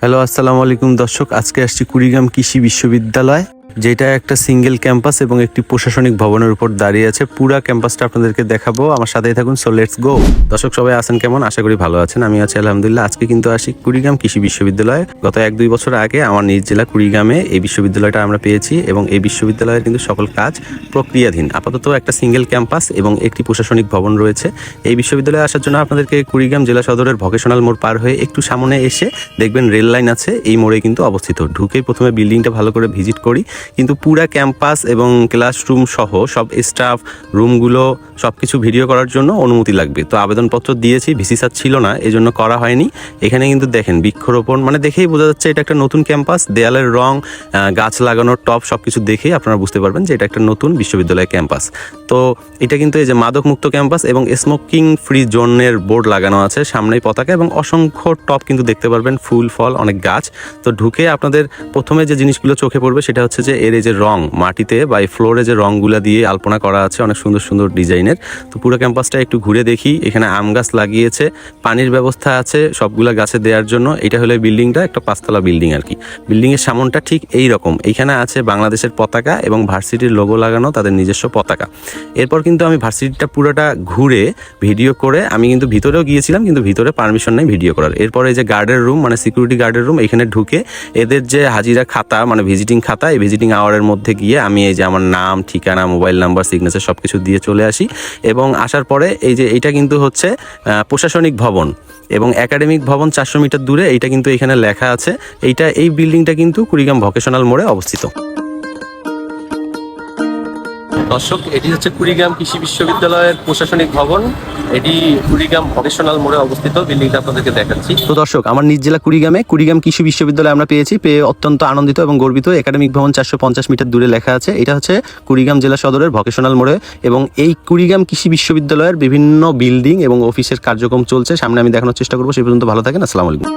Hello, আসসালামু আলাইকুম দর্শক। আজকে আসছি কুড়িগ্রাম কৃষি বিশ্ববিদ্যালয়, যেটা একটা সিঙ্গেল ক্যাম্পাস এবং একটি প্রশাসনিক ভবনের উপর দাঁড়িয়ে আছে। পুরা ক্যাম্পাসটা আপনাদেরকে দেখাবো, আমার সাথেই থাকুন। So let's go. দর্শক সবাই আছেন কেমন? আশা করি ভালো আছেন। আমি আছি আলহামদুলিল্লাহ। আজকে কিন্তু আসি কুড়িগ্রাম কৃষি বিশ্ববিদ্যালয়ে। গত 1-2 বছর আগে আমার নিজ জেলা কুড়িগ্রামে এই বিশ্ববিদ্যালয়টা আমরা পেয়েছি এবং এই বিশ্ববিদ্যালয়ের কিন্তু সকল কাজ প্রক্রিয়াধীন। আপাতত একটা সিঙ্গেল ক্যাম্পাস এবং একটি প্রশাসনিক ভবন রয়েছে। এই বিশ্ববিদ্যালয়ে আসার জন্য আপনাদেরকে কুড়িগ্রাম জেলা সদরের ভকেশনাল মোড় পার হয়ে একটু সামনে এসে দেখবেন রেল লাইন আছে, এই মোড়ে কিন্তু অবস্থিত। ঢুকেই প্রথমে বিল্ডিংটা ভালো করে ভিজিট করি, কিন্তু পুরা ক্যাম্পাস এবং ক্লাসরুম সহ সব স্টাফ রুমগুলো সবকিছু ভিডিও করার জন্য অনুমতি লাগবে। তো আবেদনপত্র দিয়েছি, ভিসি স্যার ছিল না, এই জন্য করা হয়নি। এখানে কিন্তু দেখেন বৃক্ষরোপণ, মানে দেখেই বোঝা যাচ্ছে এটা একটা নতুন ক্যাম্পাস। দেয়ালের রং, গাছ লাগানোর টব সবকিছু দেখেই আপনারা বুঝতে পারবেন যে এটা একটা নতুন বিশ্ববিদ্যালয় ক্যাম্পাস। তো এটা কিন্তু এই যে মাদক মুক্ত ক্যাম্পাস এবং স্মোকিং ফ্রি জোনের বোর্ড লাগানো আছে, সামনেই পতাকা এবং অসংখ্য টব কিন্তু দেখতে পারবেন, ফুল ফল অনেক গাছ। তো ঢুকে আপনাদের প্রথমে যে জিনিসগুলো চোখে পড়বে সেটা হচ্ছে যে এর এই যে রং, মাটিতে বা এই ফ্লোরে যে রংগুলা দিয়ে আলপনা করা আছে অনেক সুন্দর সুন্দর ডিজাইনের। তো পুরো ক্যাম্পাসটা একটু ঘুরে দেখি। এখানে আম গাছ লাগিয়েছে, পানির ব্যবস্থা আছে সবগুলা গাছে দেওয়ার জন্য। এটা হলো বিল্ডিংটা, একটা 5তলা বিল্ডিং আর কি। বিল্ডিংয়ের সামনটা ঠিক এই রকম। এইখানে আছে বাংলাদেশের পতাকা এবং ভার্সিটির লোগো লাগানো, তাদের নিজস্ব পতাকা। এরপর কিন্তু আমি ভার্সিটিটা পুরোটা ঘুরে ভিডিও করে আমি কিন্তু ভিতরেও গিয়েছিলাম, কিন্তু ভিতরে পারমিশন নেই ভিডিও করার। এরপর এই যে গার্ডের রুম, মানে সিকিউরিটি গার্ডের রুম, এখানে ঢুকে এদের যে হাজিরা খাতা, মানে ভিজিটিং খাতা, এই ভিজিটিং আওয়ারের মধ্যে গিয়ে আমি এই যে আমার নাম, ঠিকানা, মোবাইল নাম্বার, সিগনেচার সবকিছু দিয়ে চলে আসি। এবং আসার পরে এই যে এইটা কিন্তু হচ্ছে প্রশাসনিক ভবন এবং একাডেমিক ভবন 400 মিটার দূরে, এইটা কিন্তু এখানে লেখা আছে। এই বিল্ডিংটা কিন্তু কুড়িগ্রাম ভকেশনাল মোড়ে অবস্থিত। দর্শক, এটি হচ্ছে কুড়িগ্রাম কৃষি বিশ্ববিদ্যালয়ের প্রশাসনিক ভবন। এটি কুড়িগ্রাম ভকেশনাল মোড়ে অবস্থিত। বিল্ডিংটা আপনাদেরকে দেখাচ্ছি। তো দর্শক, আমার নিজ জেলা কুড়িগ্রাম কৃষি বিশ্ববিদ্যালয় আমরা পেয়ে অত্যন্ত আনন্দিত এবং গর্বিত। একাডেমিক ভবন 450 মিটার দূরে লেখা আছে। এটা হচ্ছে কুড়িগ্রাম জেলা সদরের ভকেশনাল মোড়ে এবং এই কুড়িগ্রাম কৃষি বিশ্ববিদ্যালয়ের বিভিন্ন বিল্ডিং এবং অফিসের কার্যক্রম চলছে। সামনে আমি দেখানোর চেষ্টা করবো। সেই পর্যন্ত ভালো থাকেন। আসসালামু আলাইকুম।